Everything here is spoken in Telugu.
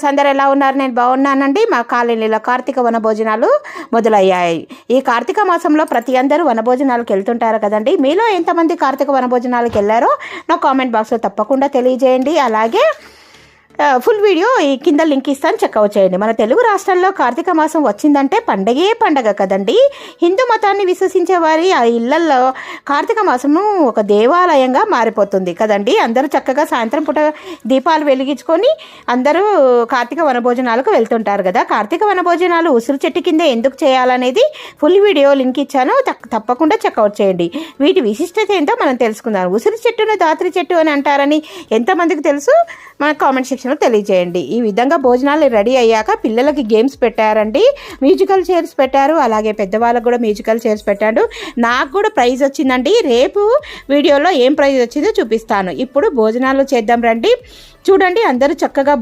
అందరు ఎలా ఉన్నారు? నేను బాగున్నానండి. మా కాలనీలో కార్తీక వనభోజనాలు మొదలయ్యాయి. ఈ కార్తీక మాసంలో ప్రతి అందరూ వనభోజనాలకు వెళ్తుంటారు కదండి. మీలో ఎంతమంది కార్తీక వనభోజనాలకు వెళ్ళారో నా కామెంట్ బాక్స్లో తప్పకుండా తెలియజేయండి. అలాగే ఫుల్ వీడియో ఈ కింద లింక్ ఇస్తాను, చెక్అవుట్ చేయండి. మన తెలుగు రాష్ట్రాల్లో కార్తీక మాసం వచ్చిందంటే పండగే పండగ కదండి. హిందూ మతాన్ని విశ్వసించే వారి ఆ ఇళ్లల్లో కార్తీక మాసము ఒక దేవాలయంగా మారిపోతుంది కదండి. అందరూ చక్కగా సాయంత్రం పూట దీపాలు వెలిగించుకొని అందరూ కార్తీక వనభోజనాలకు వెళ్తుంటారు కదా. కార్తీక వనభోజనాలు ఉసిరి చెట్టు కింద ఎందుకు చేయాలనేది ఫుల్ వీడియో లింక్ ఇచ్చాను, తప్పకుండా చెక్అవుట్ చేయండి. వీటి విశిష్టత ఏంటో మనం తెలుసుకుందాం. ఉసిరి చెట్టును దాత్రి చెట్టు అని అంటారని ఎంతమందికి తెలుసు? మన కామెంట్ సెక్షన్లో తెలియజేయండి. ఈ విధంగా భోజనాలు రెడీ అయ్యాక పిల్లలకి గేమ్స్ పెట్టారండి, మ్యూజికల్ చైర్స్ పెట్టారు. అలాగే పెద్దవాళ్ళకు కూడా మ్యూజికల్ చైర్స్ పెట్టాడు. నాకు కూడా ప్రైజ్ వచ్చిందండి. రేపు వీడియోలో ఏం ప్రైజ్ వచ్చిందో చూపిస్తాను. ఇప్పుడు భోజనాలు చేద్దాం రండి. చూడండి, అందరూ చక్కగా